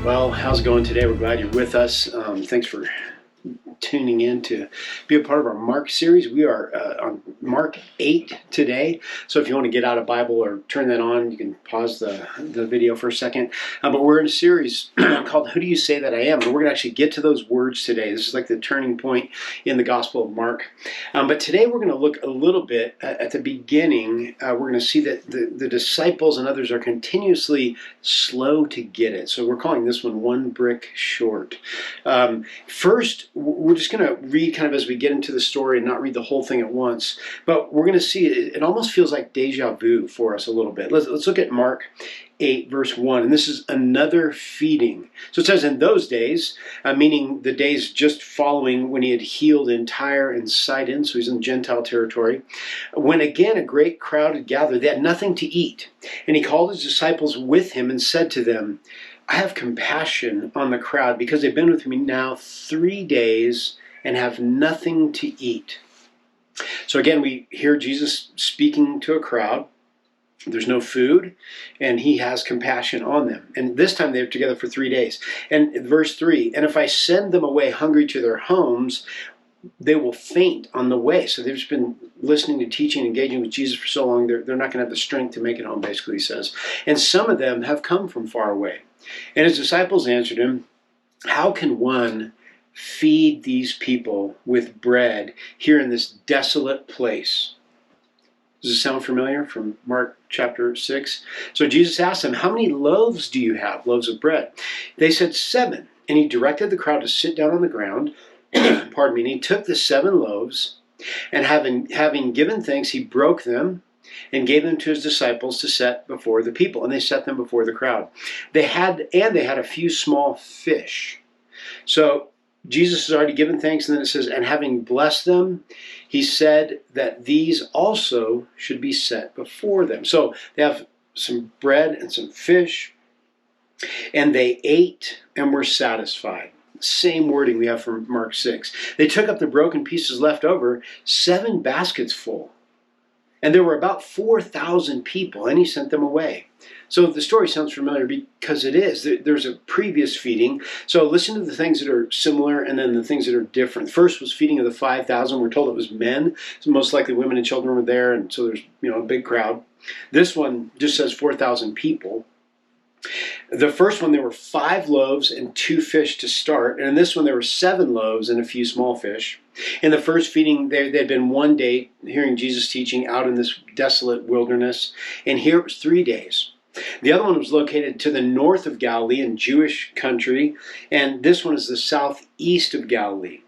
Well, how's it going today? We're glad you're with us. Thanks for tuning in to be a part of our Mark series. We are on Mark 8 today. So if you want to get out a Bible or turn that on, you can pause the video for a second. But we're in a series called Who Do You Say That I Am? And we're going to actually get to those words today. This is like the turning point in the Gospel of Mark. But today we're going to look a little bit at the beginning. We're going to see that the disciples and others are continuously slow to get it. So we're calling this one brick short. First, we're just going to read kind of as we get into the story and not read the whole thing at once. But we're going to see it almost feels like deja vu for us a little bit. Let's look at Mark 8, verse 1. And this is another feeding. So it says, in those days, meaning the days just following when he had healed in Tyre and Sidon, so he's in Gentile territory, when again a great crowd had gathered, they had nothing to eat. And he called his disciples with him and said to them, I have compassion on the crowd because they've been with me now 3 days and have nothing to eat. So again, we hear Jesus speaking to a crowd. There's no food, and he has compassion on them. And this time they're together for 3 days. And verse 3, and if I send them away hungry to their homes, they will faint on the way. So they've just been listening to teaching, engaging with Jesus for so long, they're not going to have the strength to make it home, basically, he says. And some of them have come from far away. And his disciples answered him, how can one feed these people with bread here in this desolate place? Does it sound familiar from Mark chapter 6? So Jesus asked them, how many loaves do you have, loaves of bread? They said 7. And he directed the crowd to sit down on the ground. Pardon me. And he took the 7 loaves, and having given thanks, he broke them and gave them to his disciples to set before the people. And they set them before the crowd. They had a few small fish. So Jesus has already given thanks, and then it says, and having blessed them, he said that these also should be set before them. So they have some bread and some fish, and they ate and were satisfied. Same wording we have from Mark 6. They took up the broken pieces left over, 7 baskets full. And there were about 4,000 people, and he sent them away. So the story sounds familiar because it is. There's a previous feeding. So listen to the things that are similar and then the things that are different. First was feeding of the 5,000. We're told it was men. So most likely women and children were there, and so there's a big crowd. This one just says 4,000 people. The first one, there were 5 loaves and 2 fish to start. And in this one, there were 7 loaves and a few small fish. In the first feeding, they had been 1 day hearing Jesus teaching out in this desolate wilderness. And here it was 3 days. The other one was located to the north of Galilee in Jewish country. And this one is the southeast of Galilee.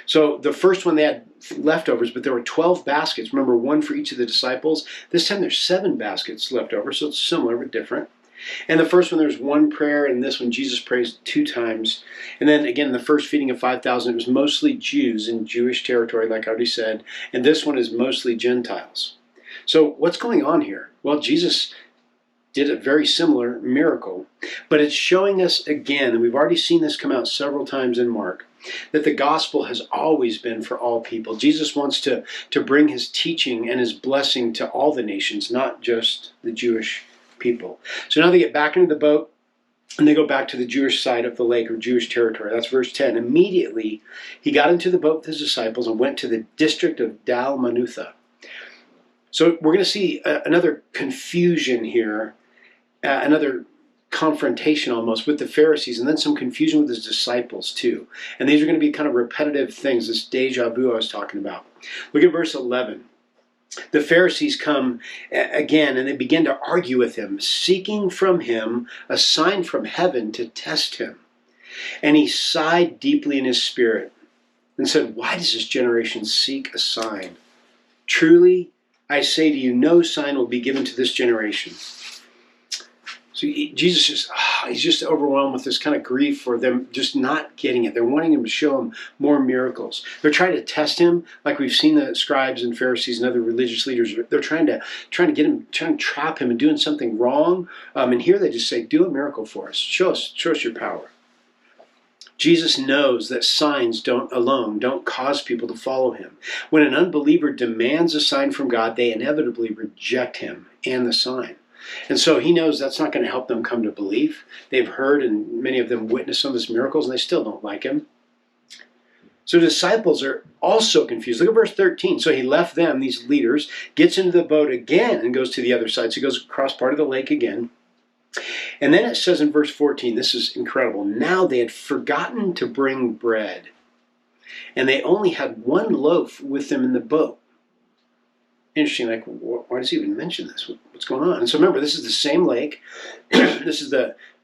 So the first one, they had leftovers, but there were 12 baskets. Remember, 1 for each of the disciples. This time there's 7 baskets left over, so it's similar but different. And the first one, there's 1 prayer, and this one, Jesus prays 2 times. And then again, the first feeding of 5,000, it was mostly Jews in Jewish territory, like I already said. And this one is mostly Gentiles. So what's going on here? Well, Jesus did a very similar miracle, but it's showing us again, and we've already seen this come out several times in Mark, that the gospel has always been for all people. Jesus wants to bring his teaching and his blessing to all the nations, not just the Jewish people. So now they get back into the boat, and they go back to the Jewish side of the lake, or Jewish territory. That's verse 10. Immediately, he got into the boat with his disciples and went to the district of Dalmanutha. So we're going to see another confusion here, another confrontation almost with the Pharisees, and then some confusion with his disciples too. And these are going to be kind of repetitive things, this deja vu I was talking about. Look at verse 11. The Pharisees come again, and they begin to argue with him, seeking from him a sign from heaven to test him. And he sighed deeply in his spirit and said, why does this generation seek a sign? Truly, I say to you, no sign will be given to this generation. So Jesus he's just overwhelmed with this kind of grief for them just not getting it. They're wanting him to show him more miracles. They're trying to test him, like we've seen the scribes and Pharisees and other religious leaders. They're trying to get him, trying to trap him in doing something wrong. And here they just say, do a miracle for us. Show us your power. Jesus knows that signs alone don't cause people to follow him. When an unbeliever demands a sign from God, they inevitably reject him and the sign. And so he knows that's not going to help them come to belief. They've heard, and many of them witnessed some of his miracles, and they still don't like him. So the disciples are also confused. Look at verse 13. So he left them, these leaders, gets into the boat again and goes to the other side. So he goes across part of the lake again. And then it says in verse 14, this is incredible. Now they had forgotten to bring bread, and they only had one loaf with them in the boat. Interesting, like, why does he even mention this? What's going on? And so remember, this is the same lake. This is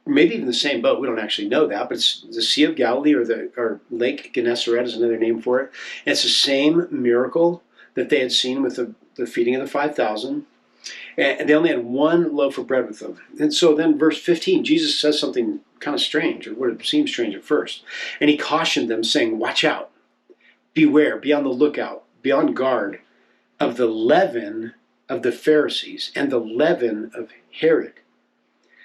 maybe even the same boat. We don't actually know that, but it's the Sea of Galilee, or Lake Gennesaret is another name for it. And it's the same miracle that they had seen with the feeding of the 5,000. And they only had one loaf of bread with them. And so then verse 15, Jesus says something kind of strange, or what seemed strange at first. And he cautioned them, saying, watch out, beware, be on the lookout, be on guard of the leaven of the Pharisees and the leaven of Herod.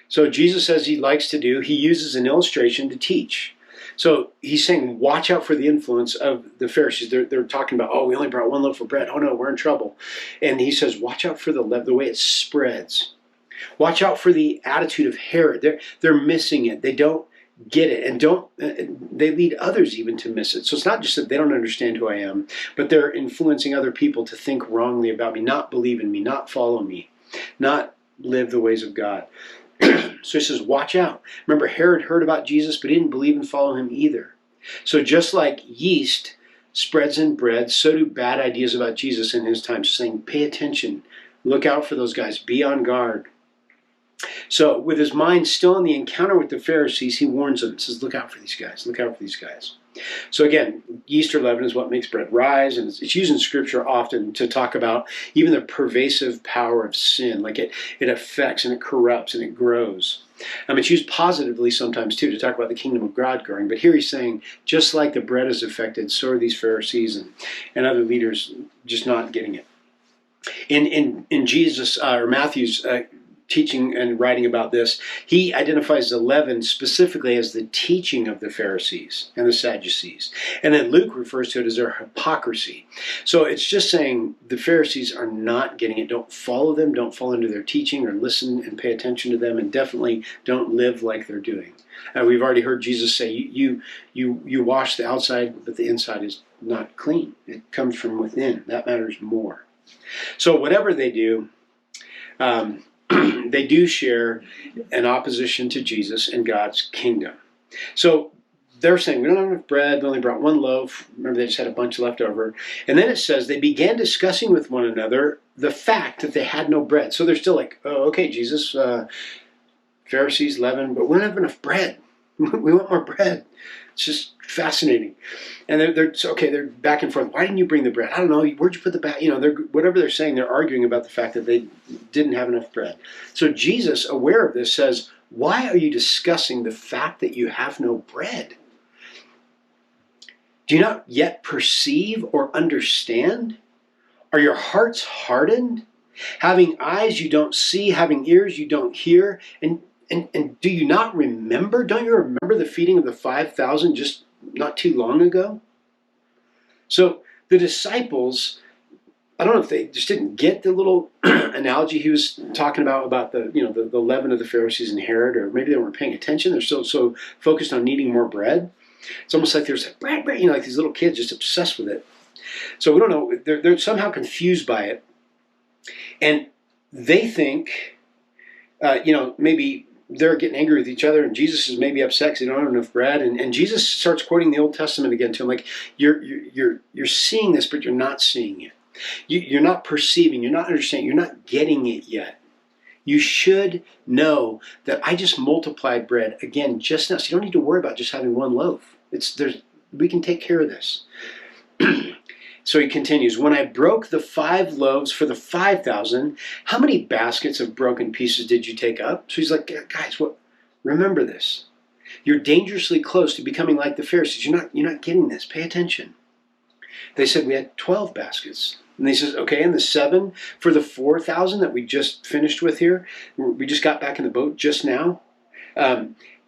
So Jesus, as he likes to do, he uses an illustration to teach. So he's saying, watch out for the influence of the Pharisees. They're talking about, oh, we only brought one loaf of bread. Oh no, we're in trouble. And he says, watch out for the way it spreads. Watch out for the attitude of Herod. They're missing it. They don't get it, and they lead others even to miss it. So it's not just that they don't understand who I am, but they're influencing other people to think wrongly about me, not believe in me, not follow me, not live the ways of God. So he says, watch out. Remember, Herod heard about Jesus, but he didn't believe and follow him either. So just like yeast spreads in bread, so do bad ideas about Jesus in his time. So saying, pay attention, look out for those guys, be on guard. So with his mind still in the encounter with the Pharisees, he warns them, says, look out for these guys, look out for these guys. So again, yeast or leaven is what makes bread rise, and it's used in Scripture often to talk about even the pervasive power of sin, like it affects and it corrupts and it grows. It's used positively sometimes too to talk about the kingdom of God growing, but here he's saying, just like the bread is affected, so are these Pharisees and other leaders just not getting it. In Jesus, or Matthew's teaching and writing about this, he identifies the leaven specifically as the teaching of the Pharisees and the Sadducees. And then Luke refers to it as their hypocrisy. So it's just saying the Pharisees are not getting it. Don't follow them, don't fall into their teaching or listen and pay attention to them, and definitely don't live like they're doing. We've already heard Jesus say, you wash the outside, but the inside is not clean. It comes from within. That matters more. So whatever they do, they do share an opposition to Jesus and God's kingdom. So they're saying, we don't have enough bread, we only brought one loaf. Remember, they just had a bunch left over. And then it says, they began discussing with one another the fact that they had no bread. So they're still like, oh, okay, Jesus, Pharisees, leaven, but we don't have enough bread. We want more bread. It's just fascinating. And they're back and forth. Why didn't you bring the bread? I don't know. Where'd you put the bread? Whatever they're saying, they're arguing about the fact that they didn't have enough bread. So Jesus, aware of this, says, why are you discussing the fact that you have no bread? Do you not yet perceive or understand? Are your hearts hardened? Having eyes you don't see, having ears you don't hear, and do you not remember? Don't you remember the feeding of the 5,000 just not too long ago? So the disciples, I don't know if they just didn't get the little analogy he was talking about the leaven of the Pharisees and Herod, or maybe they weren't paying attention. They're still so focused on needing more bread. It's almost like there's like bread, like these little kids just obsessed with it. So we don't know. They're somehow confused by it, and they think, maybe they're getting angry with each other, and Jesus is maybe upset because they don't have enough bread. And Jesus starts quoting the Old Testament again to him, like, you're seeing this, but you're not seeing it. You're not perceiving. You're not understanding. You're not getting it yet. You should know that I just multiplied bread again just now. So you don't need to worry about just having one loaf. We can take care of this. So he continues, when I broke the 5 loaves for the 5,000, how many baskets of broken pieces did you take up? So he's like, guys, remember this. You're dangerously close to becoming like the Pharisees. You're not getting this. Pay attention. They said we had 12 baskets. And he says, okay, and the 7 for the 4,000 that we just finished with here, we just got back in the boat just now.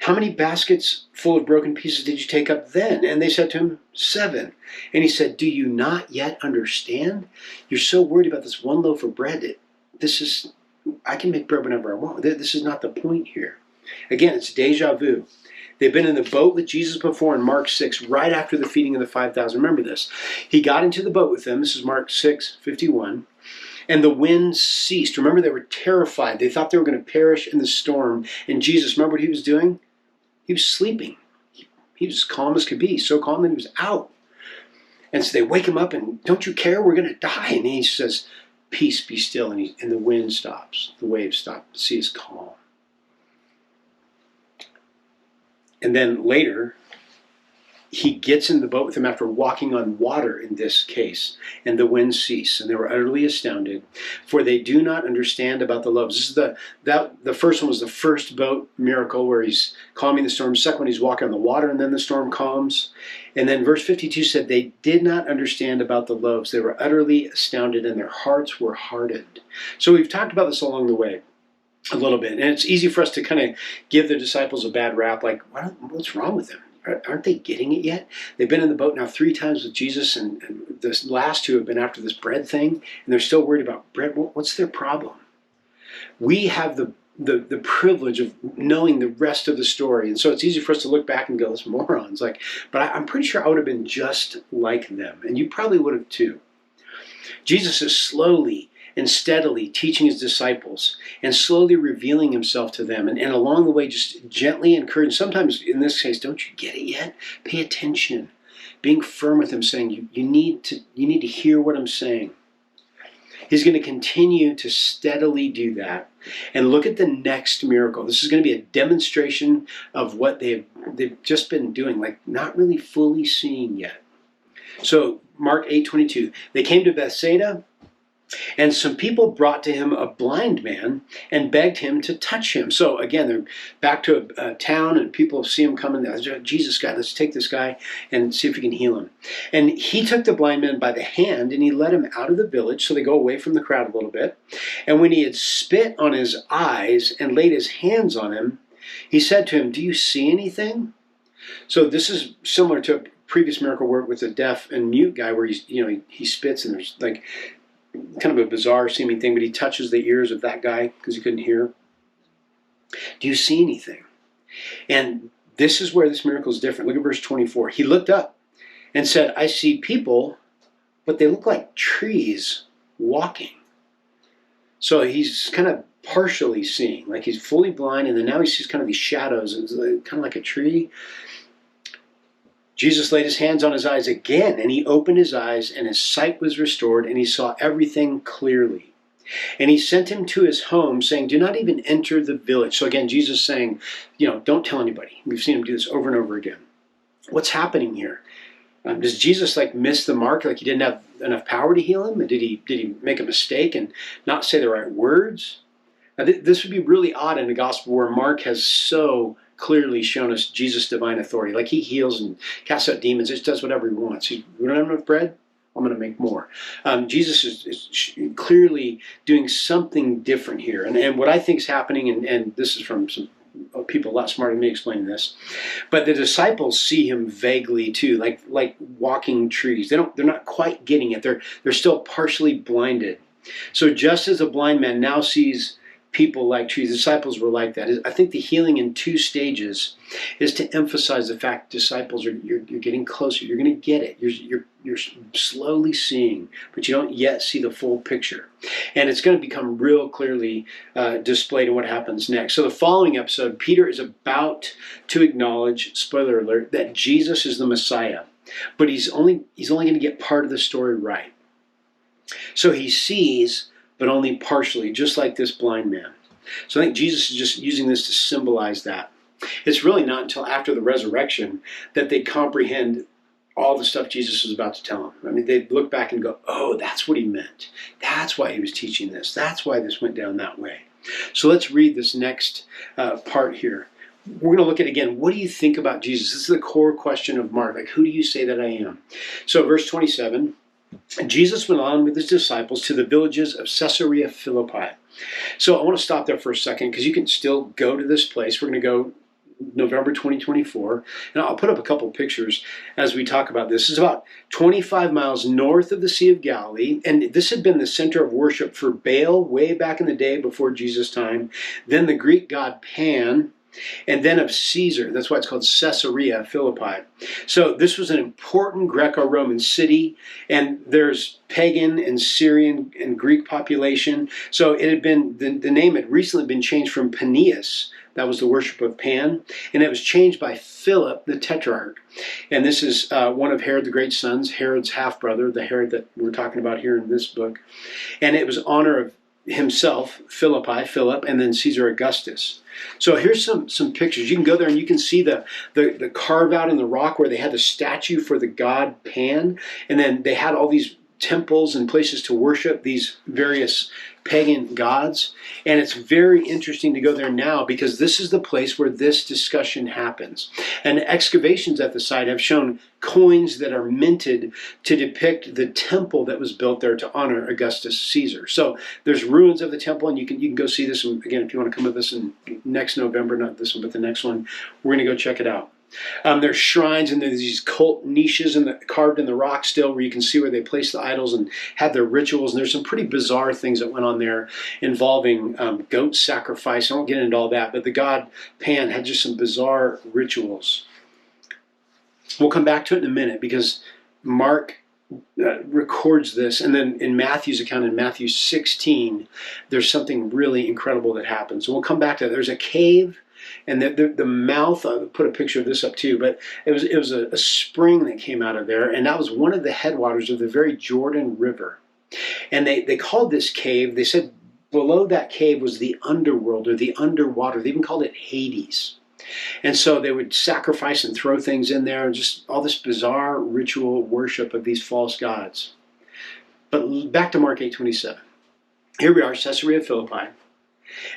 How many baskets full of broken pieces did you take up then? And they said to him, 7. And he said, do you not yet understand? You're so worried about this one loaf of bread. I can make bread whenever I want. This is not the point here. Again, it's deja vu. They've been in the boat with Jesus before in Mark 6, right after the feeding of the 5,000. Remember this. He got into the boat with them. This is Mark 6:51. And the wind ceased. Remember, they were terrified. They thought they were going to perish in the storm. And Jesus, remember what he was doing? He was sleeping. He was as calm as could be, so calm that he was out. And so they wake him up and, don't you care? We're going to die. And he says, peace, be still. And the wind stops. The waves stop. The sea is calm. And then later, he gets in the boat with them after walking on water in this case, and the wind ceased, and they were utterly astounded, for they do not understand about the loaves. This is the first one was the first boat miracle where he's calming the storm. Second one, he's walking on the water, and then the storm calms. And then verse 52 said they did not understand about the loaves. They were utterly astounded, and their hearts were hardened. So we've talked about this along the way a little bit, and it's easy for us to kind of give the disciples a bad rap, like, what's wrong with them? Aren't they getting it yet? They've been in the boat now 3 times with Jesus, and the last 2 have been after this bread thing, and they're still worried about bread. What's their problem? We have the privilege of knowing the rest of the story, and so it's easy for us to look back and go, "Those morons!" But I'm pretty sure I would have been just like them, and you probably would have too. Jesus is slowly and steadily teaching his disciples and slowly revealing himself to them, and along the way just gently encouraging. Sometimes in this case, don't you get it yet? Pay attention. Being firm with him, saying, you need to hear what I'm saying. He's going to continue to steadily do that. And look at the next miracle. This is going to be a demonstration of what they've just been doing, like not really fully seeing yet. So Mark 8:22, they came to Bethsaida, and some people brought to him a blind man and begged him to touch him. So again, they're back to a town, and people see him coming. Jesus guy, let's take this guy and see if we can heal him. And he took the blind man by the hand, and he led him out of the village, so they go away from the crowd a little bit. And when he had spit on his eyes and laid his hands on him, he said to him, "Do you see anything?" So this is similar to a previous miracle work with the deaf and mute guy, where he spits, and there's like kind of a bizarre seeming thing, but he touches the ears of that guy because he couldn't hear. Do you see anything? And this is where this miracle is different. Look at verse 24. He looked up and said, "I see people, but they look like trees walking." So he's kind of partially seeing, like he's fully blind, and then now he sees kind of these shadows, it's kind of like a tree. Jesus laid his hands on his eyes again, and he opened his eyes, and his sight was restored, and he saw everything clearly. And he sent him to his home, saying, "Do not even enter the village." So again, Jesus saying, don't tell anybody. We've seen him do this over and over again. What's happening here? Does Jesus miss the mark? Like he didn't have enough power to heal him? Did he make a mistake and not say the right words? This would be really odd in a gospel where Mark has so clearly shown us Jesus' divine authority. Like he heals and casts out demons. He does whatever he wants. We don't have enough bread? I'm going to make more. Jesus is clearly doing something different here. And what I think is happening, and this is from some people a lot smarter than me explaining this, but the disciples see him vaguely too, like walking trees. They're not quite getting it. They're still partially blinded. So just as a blind man now sees people like trees, the disciples were like that. I think the healing in 2 stages is to emphasize the fact disciples you're getting closer. You're going to get it. You're slowly seeing, but you don't yet see the full picture. And it's going to become real clearly displayed in what happens next. So the following episode, Peter is about to acknowledge, spoiler alert, that Jesus is the Messiah, but he's only going to get part of the story right. So he sees, but only partially, just like this blind man. So I think Jesus is just using this to symbolize that. It's really not until after the resurrection that they comprehend all the stuff Jesus was about to tell them. I mean, they look back and go, oh, that's what he meant. That's why he was teaching this. That's why this went down that way. So let's read this next part here. We're going to look at, again, what do you think about Jesus? This is the core question of Mark. Like, who do you say that I am? So verse 27, and Jesus went on with his disciples to the villages of Caesarea Philippi. So I want to stop there for a second because you can still go to this place. We're going to go November 2024. And I'll put up a couple pictures as we talk about this. It's about 25 miles north of the Sea of Galilee. And this had been the center of worship for Baal way back in the day before Jesus' time. Then the Greek god Pan, and then of Caesar. That's why it's called Caesarea Philippi. So this was an important Greco-Roman city, and there's pagan and Syrian and Greek population. So it had been, the name had recently been changed from Paneas, that was the worship of Pan, and it was changed by Philip the Tetrarch. And this is one of Herod the Great's sons, Herod's half-brother, the Herod that we're talking about here in this book. And it was honor of himself, Philip, and then Caesar Augustus. So here's some pictures. You can go there and you can see the carve out in the rock where they had the statue for the god Pan, and then they had all these temples and places to worship these various pagan gods. And it's very interesting to go there now because this is the place where this discussion happens. And excavations at the site have shown coins that are minted to depict the temple that was built there to honor Augustus Caesar. So there's ruins of the temple, and you can go see this. And again, if you want to come with us in next November, not this one, but the next one, we're going to go check it out. There's shrines and there's these cult niches carved in the rock still where you can see where they placed the idols and had their rituals. And there's some pretty bizarre things that went on there involving goat sacrifice. I won't get into all that, but the god Pan had just some bizarre rituals. We'll come back to it in a minute because Mark records this, and then in Matthew's account, in Matthew 16, there's something really incredible that happens. So we'll come back to that. There's a cave, and the mouth, I'll put a picture of this up too, but it was a spring that came out of there, and that was one of the headwaters of the very Jordan River. And they called this cave, they said below that cave was the underworld, or the underwater. They even called it Hades. And so they would sacrifice and throw things in there, and just all this bizarre ritual worship of these false gods. But back to Mark 8:27. Here we are, Caesarea Philippi.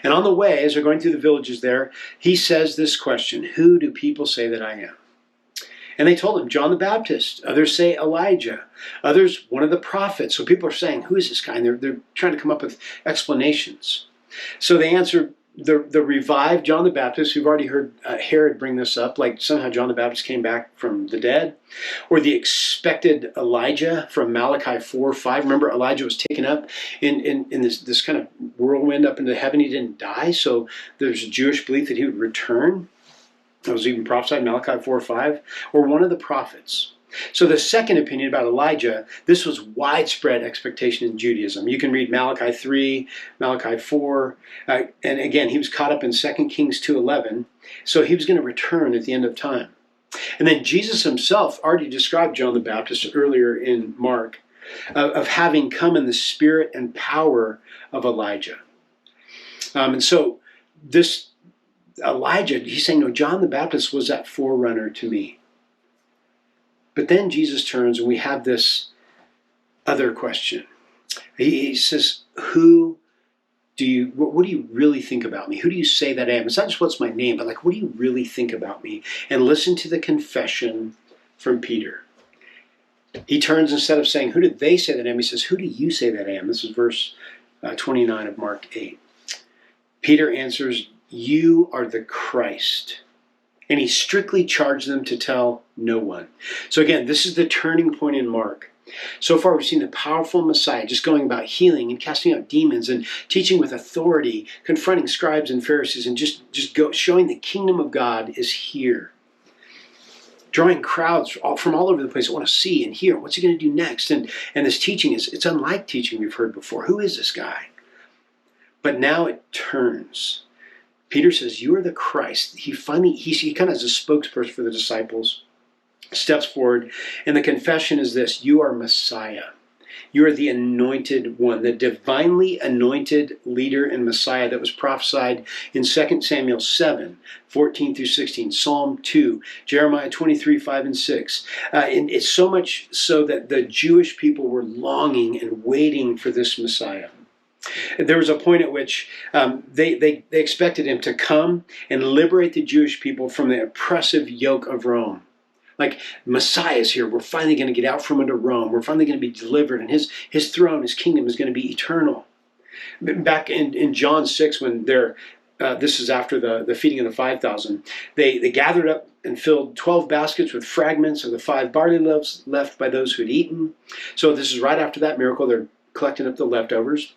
And on the way, as they're going through the villages there, he says this question, "Who do people say that I am?" And they told him, John the Baptist. Others say Elijah. Others, one of the prophets. So people are saying, who is this guy? And they're trying to come up with explanations. So they answered, the revived John the Baptist. We've already heard Herod bring this up, like somehow John the Baptist came back from the dead. Or the expected Elijah from Malachi 4:5. Remember, Elijah was taken up in this kind of whirlwind up into heaven. He didn't die, so there's a Jewish belief that he would return. That was even prophesied, Malachi 4:5. Or one of the prophets. So the second opinion about Elijah, this was widespread expectation in Judaism. You can read Malachi 3, Malachi 4, and again, he was caught up in 2 Kings 2:11, so he was going to return at the end of time. And then Jesus himself already described John the Baptist earlier in Mark, of having come in the spirit and power of Elijah. And so this Elijah, he's saying, no, John the Baptist was that forerunner to me. But then Jesus turns and we have this other question. He says, what do you really think about me? Who do you say that I am? It's not just what's my name, but like, what do you really think about me? And listen to the confession from Peter. He turns, instead of saying, who did they say that I am? He says, who do you say that I am? This is verse 29 of Mark 8. Peter answers, you are the Christ. And he strictly charged them to tell no one. So again, this is the turning point in Mark. So far we've seen the powerful Messiah just going about healing and casting out demons and teaching with authority, confronting scribes and Pharisees, and just showing the kingdom of God is here. Drawing crowds from all over the place that want to see and hear. What's he going to do next? And this teaching it's unlike teaching we've heard before. Who is this guy? But now it turns. Peter says, you are the Christ. He kind of is a spokesperson for the disciples, steps forward, and the confession is this, you are Messiah. You are the anointed one, the divinely anointed leader and Messiah that was prophesied in 2 Samuel 7, 14 through 16, Psalm 2, Jeremiah 23, 5 and 6. And it's so much so that the Jewish people were longing and waiting for this Messiah. There was a point at which they expected him to come and liberate the Jewish people from the oppressive yoke of Rome. Like, Messiah is here. We're finally going to get out from under Rome. We're finally going to be delivered, and his throne, his kingdom is going to be eternal. Back in John 6, when they're this is after the feeding of the 5,000. They gathered up and filled 12 baskets with fragments of the 5 barley loaves left by those who had eaten. So this is right after that miracle. They're collecting up the leftovers.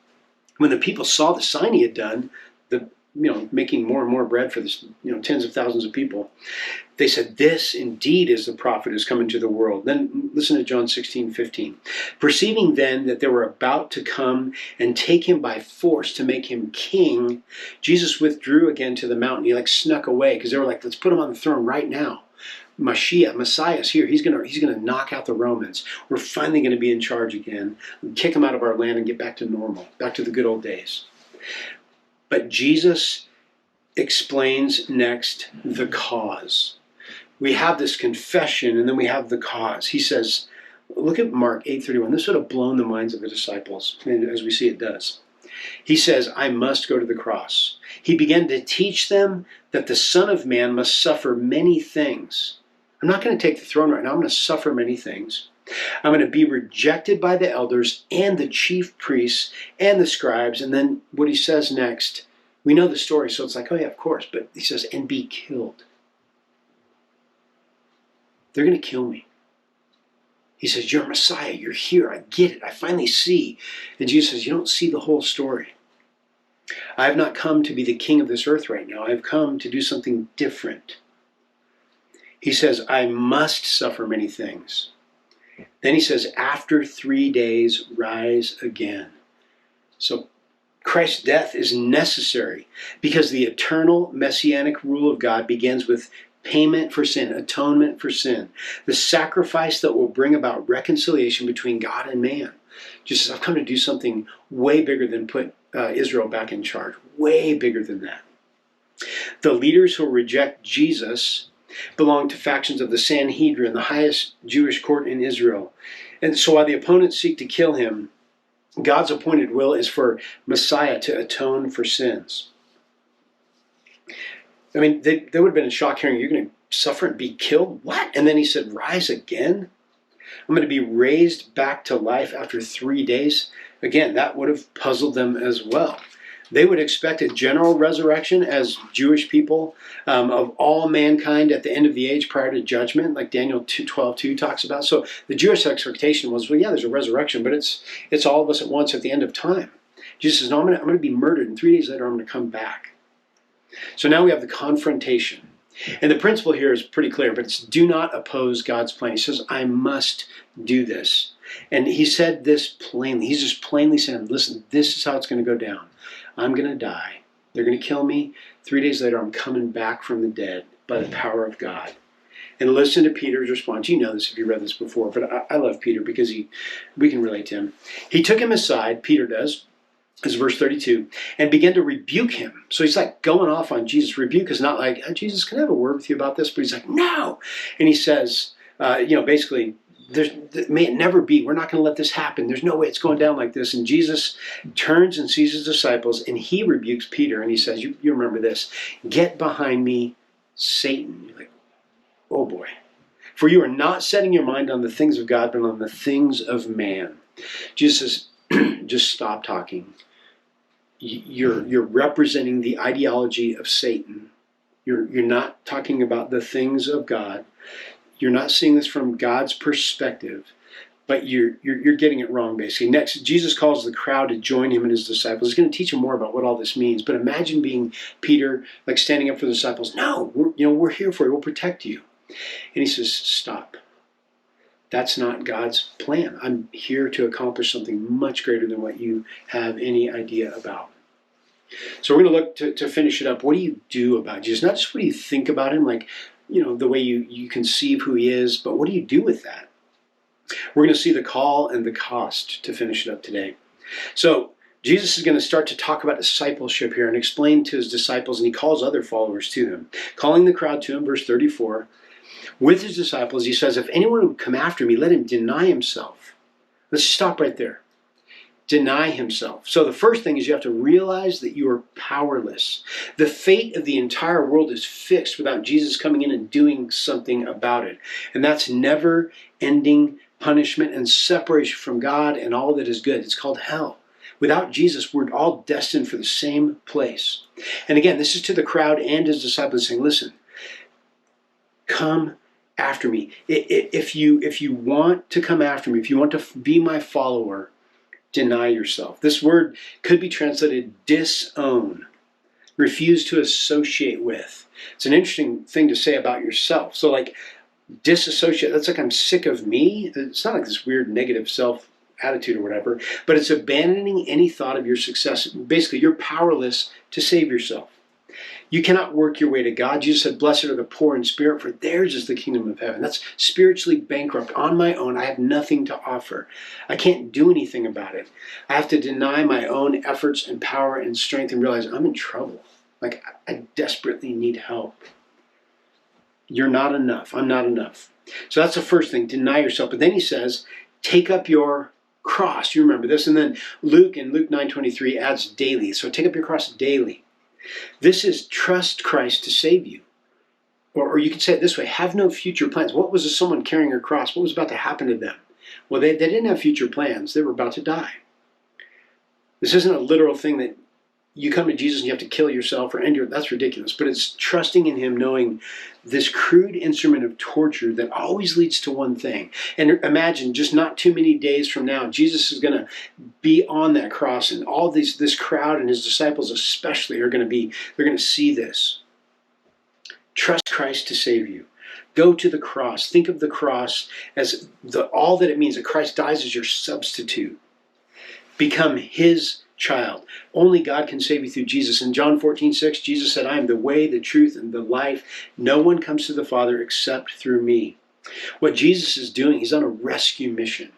When the people saw the sign he had done, making more and more bread for this, tens of thousands of people, they said, "This indeed is the prophet who's come into the world." Then listen to John 16:15. Perceiving then that they were about to come and take him by force to make him king, Jesus withdrew again to the mountain. He snuck away because they were like, "Let's put him on the throne right now. Messiah's here. He's gonna knock out the Romans. We're finally gonna be in charge again. Kick him out of our land and get back to normal, back to the good old days." But Jesus explains next the cause. We have this confession, and then we have the cause. He says, look at Mark 8:31. This would have blown the minds of the disciples, and as we see it does. He says, "I must go to the cross." He began to teach them that the Son of Man must suffer many things. I'm not going to take the throne right now. I'm going to suffer many things. I'm going to be rejected by the elders and the chief priests and the scribes. And then what he says next, we know the story, so it's like, oh yeah, of course. But he says, and be killed. They're going to kill me. He says, you're Messiah. You're here. I get it. I finally see. And Jesus says, you don't see the whole story. I have not come to be the king of this earth right now. I've come to do something different. He says, I must suffer many things. Then he says, after 3 days, rise again. So Christ's death is necessary because the eternal messianic rule of God begins with payment for sin, atonement for sin, the sacrifice that will bring about reconciliation between God and man. Jesus says, I've come to do something way bigger than put Israel back in charge, way bigger than that. The leaders who reject Jesus belong to factions of the Sanhedrin, the highest Jewish court in Israel. And so while the opponents seek to kill him, God's appointed will is for Messiah to atone for sins. I mean, they would have been in shock hearing, you're going to suffer and be killed? What? And then he said, rise again? I'm going to be raised back to life after 3 days. Again, that would have puzzled them as well. They would expect a general resurrection as Jewish people of all mankind at the end of the age prior to judgment, like Daniel 12:2 talks about. So the Jewish expectation was, well, yeah, there's a resurrection, but it's all of us at once at the end of time. Jesus says, no, I'm going to be murdered, and 3 days later I'm going to come back. So now we have the confrontation. And the principle here is pretty clear, but it's do not oppose God's plan. He says, I must do this. And he said this plainly. He's just plainly saying, listen, this is how it's going to go down. I'm going to die. They're going to kill me. 3 days later, I'm coming back from the dead by the power of God. And listen to Peter's response. You know this if you read this before, but I love Peter because we can relate to him. He took him aside, Peter does, is verse 32, and began to rebuke him. So he's like going off on Jesus. Rebuke is not like, Jesus, can I have a word with you about this? But he's like, no. And he says, basically, may it never be. We're not going to let this happen. There's no way it's going down like this. And Jesus turns and sees his disciples, and he rebukes Peter, and he says, you remember this, get behind me, Satan. You're like, oh boy. For you are not setting your mind on the things of God, but on the things of man. Jesus says, just stop talking. You're representing the ideology of Satan. You're not talking about the things of God. You're not seeing this from God's perspective, but you're getting it wrong, basically. Next, Jesus calls the crowd to join him and his disciples. He's going to teach them more about what all this means. But imagine being Peter, like standing up for the disciples. No, we're here for you. We'll protect you. And he says, stop. That's not God's plan. I'm here to accomplish something much greater than what you have any idea about. So we're going to look to finish it up. What do you do about Jesus? Not just what do you think about him, like, the way you conceive who he is, but what do you do with that? We're going to see the call and the cost to finish it up today. So Jesus is going to start to talk about discipleship here and explain to his disciples, and he calls other followers to him. Calling the crowd to him, verse 34, with his disciples, he says, if anyone would come after me, let him deny himself. Let's stop right there. Deny himself. So the first thing is you have to realize that you are powerless. The fate of the entire world is fixed without Jesus coming in and doing something about it. And that's never-ending punishment and separation from God and all that is good. It's called hell. Without Jesus, we're all destined for the same place. And again, this is to the crowd and his disciples saying, listen, come after me. If you want to come after me, if you want to be my follower, deny yourself. This word could be translated disown, refuse to associate with. It's an interesting thing to say about yourself. So like disassociate, that's like I'm sick of me. It's not like this weird negative self attitude or whatever, but it's abandoning any thought of your success. Basically, you're powerless to save yourself. You cannot work your way to God. Jesus said, blessed are the poor in spirit, for theirs is the kingdom of heaven. That's spiritually bankrupt. On my own, I have nothing to offer. I can't do anything about it. I have to deny my own efforts and power and strength and realize I'm in trouble. Like, I desperately need help. You're not enough. I'm not enough. So that's the first thing, deny yourself. But then he says, take up your cross. You remember this. And then Luke, in Luke 9:23, adds daily. So take up your cross daily. This is trust Christ to save you. Or you could say it this way, have no future plans. What was someone carrying a cross? What was about to happen to them? Well, they didn't have future plans. They were about to die. This isn't a literal thing that you come to Jesus and you have to kill yourself or end your, that's ridiculous. But it's trusting in him, knowing this crude instrument of torture that always leads to one thing. And imagine just not too many days from now, Jesus is going to be on that cross, and all this crowd and his disciples especially they're going to see this. Trust Christ to save you. Go to the cross. Think of the cross as all that it means, that Christ dies as your substitute. Become his child. Only God can save you through Jesus. In John 14:6, Jesus said, I am the way, the truth, and the life. No one comes to the Father except through me. What Jesus is doing, he's on a rescue mission.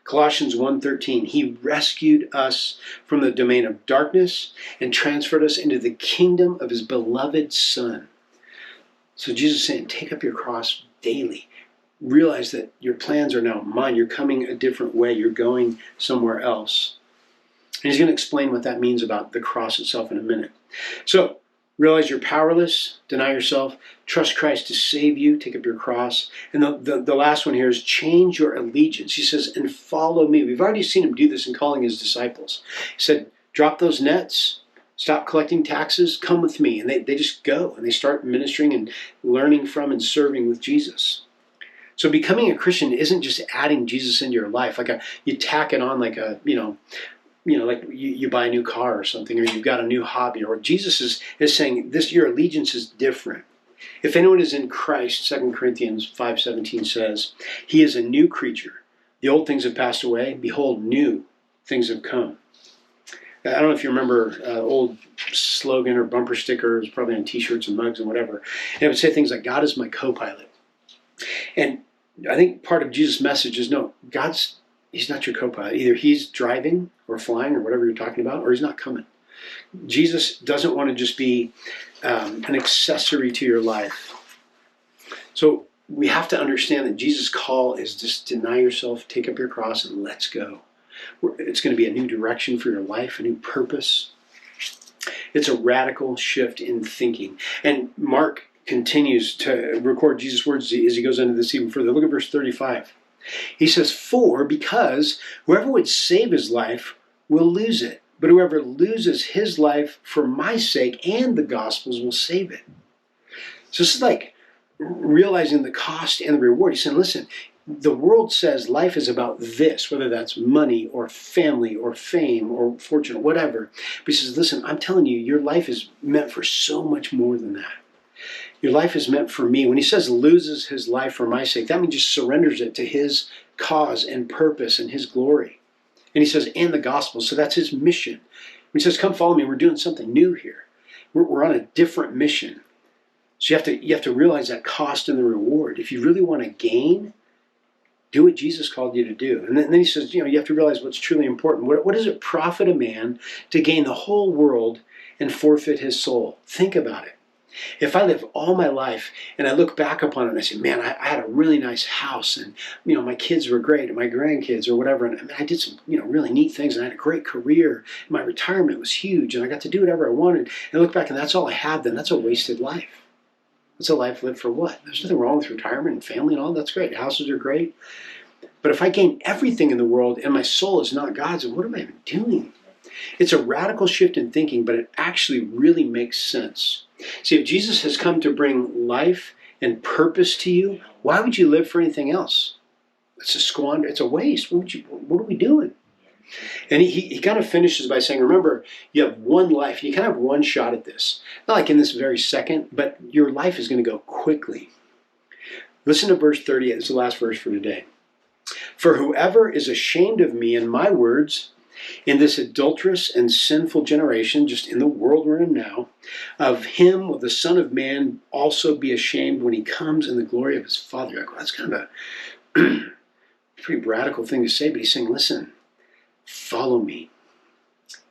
Colossians 1:13, he rescued us from the domain of darkness and transferred us into the kingdom of his beloved Son. So Jesus is saying, take up your cross daily. Realize that your plans are now mine. You're coming a different way. You're going somewhere else. And he's going to explain what that means about the cross itself in a minute. So, realize you're powerless, deny yourself, trust Christ to save you, take up your cross. And the last one here is change your allegiance. He says, and follow me. We've already seen him do this in calling his disciples. He said, drop those nets, stop collecting taxes, come with me. And they just go, and they start ministering and learning from and serving with Jesus. So becoming a Christian isn't just adding Jesus into your life. You tack it on like like you buy a new car or something, or you've got a new hobby, or Jesus is saying this, your allegiance is different. If anyone is in Christ, 2 Corinthians 5:17 says, he is a new creature. The old things have passed away. Behold, new things have come. I don't know if you remember old slogan or bumper stickers, probably on t-shirts and mugs and whatever. And it would say things like, God is my co-pilot. And I think part of Jesus' message is, no, he's not your co-pilot. Either he's driving or flying or whatever you're talking about, or he's not coming. Jesus doesn't want to just be an accessory to your life. So we have to understand that Jesus' call is just deny yourself, take up your cross, and let's go. It's going to be a new direction for your life, a new purpose. It's a radical shift in thinking. And Mark continues to record Jesus' words as he goes into this even further. Look at verse 35. He says, because whoever would save his life will lose it. But whoever loses his life for my sake and the gospel's will save it. So this is like realizing the cost and the reward. He's saying, listen, the world says life is about this, whether that's money or family or fame or fortune or whatever. But he says, listen, I'm telling you, your life is meant for so much more than that. Your life is meant for me. When he says loses his life for my sake, that means just surrenders it to his cause and purpose and his glory. And he says, and the gospel. So that's his mission. When he says, come follow me, we're doing something new here. We're on a different mission. So you have to realize that cost and the reward. If you really want to gain, do what Jesus called you to do. And then he says, you have to realize what's truly important. What does it profit a man to gain the whole world and forfeit his soul? Think about it. If I live all my life and I look back upon it and I say, man, I had a really nice house, and my kids were great, and my grandkids or whatever, and I did some really neat things, and I had a great career, and my retirement was huge, and I got to do whatever I wanted, and I look back and that's all I have, then that's a wasted life. That's a life lived for what? There's nothing wrong with retirement and family and all. That's great. Houses are great. But if I gain everything in the world and my soul is not God's, then what am I even doing? It's a radical shift in thinking, but it actually really makes sense. See, if Jesus has come to bring life and purpose to you, why would you live for anything else? It's a squander. It's a waste. What are we doing? And he kind of finishes by saying, remember, you have one life. You kind of have one shot at this. Not like in this very second, but your life is going to go quickly. Listen to verse 38. It's the last verse for today. For whoever is ashamed of me and my words in this adulterous and sinful generation, just in the world we're in now, of him will the Son of Man also be ashamed when he comes in the glory of his Father. Like, well, that's kind of a pretty radical thing to say, but he's saying, listen, follow me,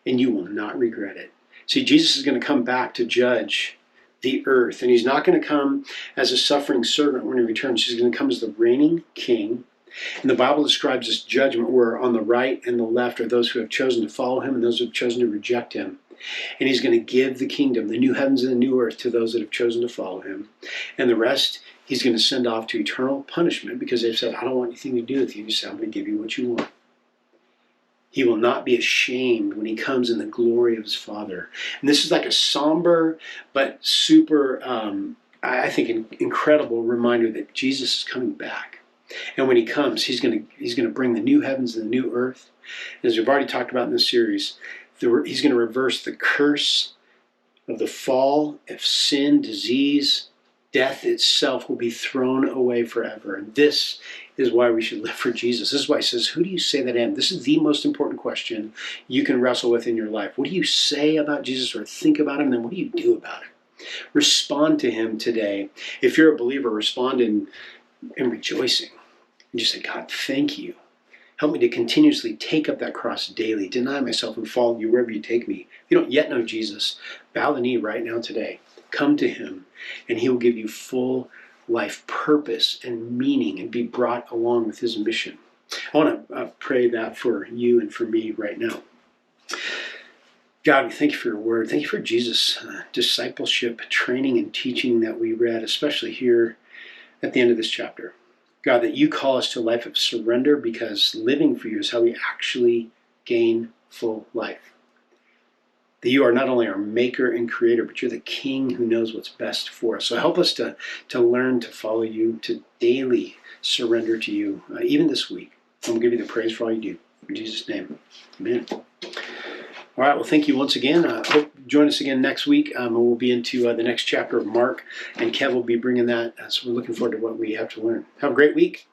and you will not regret it. See, Jesus is going to come back to judge the earth, and he's not going to come as a suffering servant when he returns. He's going to come as the reigning king. And the Bible describes this judgment where on the right and the left are those who have chosen to follow him and those who have chosen to reject him. And he's going to give the kingdom, the new heavens and the new earth, to those that have chosen to follow him. And the rest, he's going to send off to eternal punishment because they've said, I don't want anything to do with you. He said, I'm going to give you what you want. He will not be ashamed when he comes in the glory of his Father. And this is like a somber but super, I think, incredible reminder that Jesus is coming back. And when he comes, he's going to bring the new heavens and the new earth. And as we've already talked about in this series, he's going to reverse the curse of the fall of sin, disease. Death itself will be thrown away forever. And this is why we should live for Jesus. This is why he says, who do you say that I am? This is the most important question you can wrestle with in your life. What do you say about Jesus or think about him? And then what do you do about it? Respond to him today. If you're a believer, respond in rejoicing. And just say, God, thank you. Help me to continuously take up that cross daily, deny myself and follow you wherever you take me. If you don't yet know Jesus, bow the knee right now today. Come to him, and he will give you full life purpose and meaning and be brought along with his mission. I want to pray that for you and for me right now. God, we thank you for your word. Thank you for Jesus' discipleship, training, and teaching that we read, especially here at the end of this chapter. God, that you call us to a life of surrender because living for you is how we actually gain full life. That you are not only our maker and creator, but you're the king who knows what's best for us. So help us to learn to follow you, to daily surrender to you, even this week. I'm going to give you the praise for all you do. In Jesus' name, amen. All right, well, thank you once again. Hope you join us again next week. We'll be into the next chapter of Mark, and Kev will be bringing that. So we're looking forward to what we have to learn. Have a great week.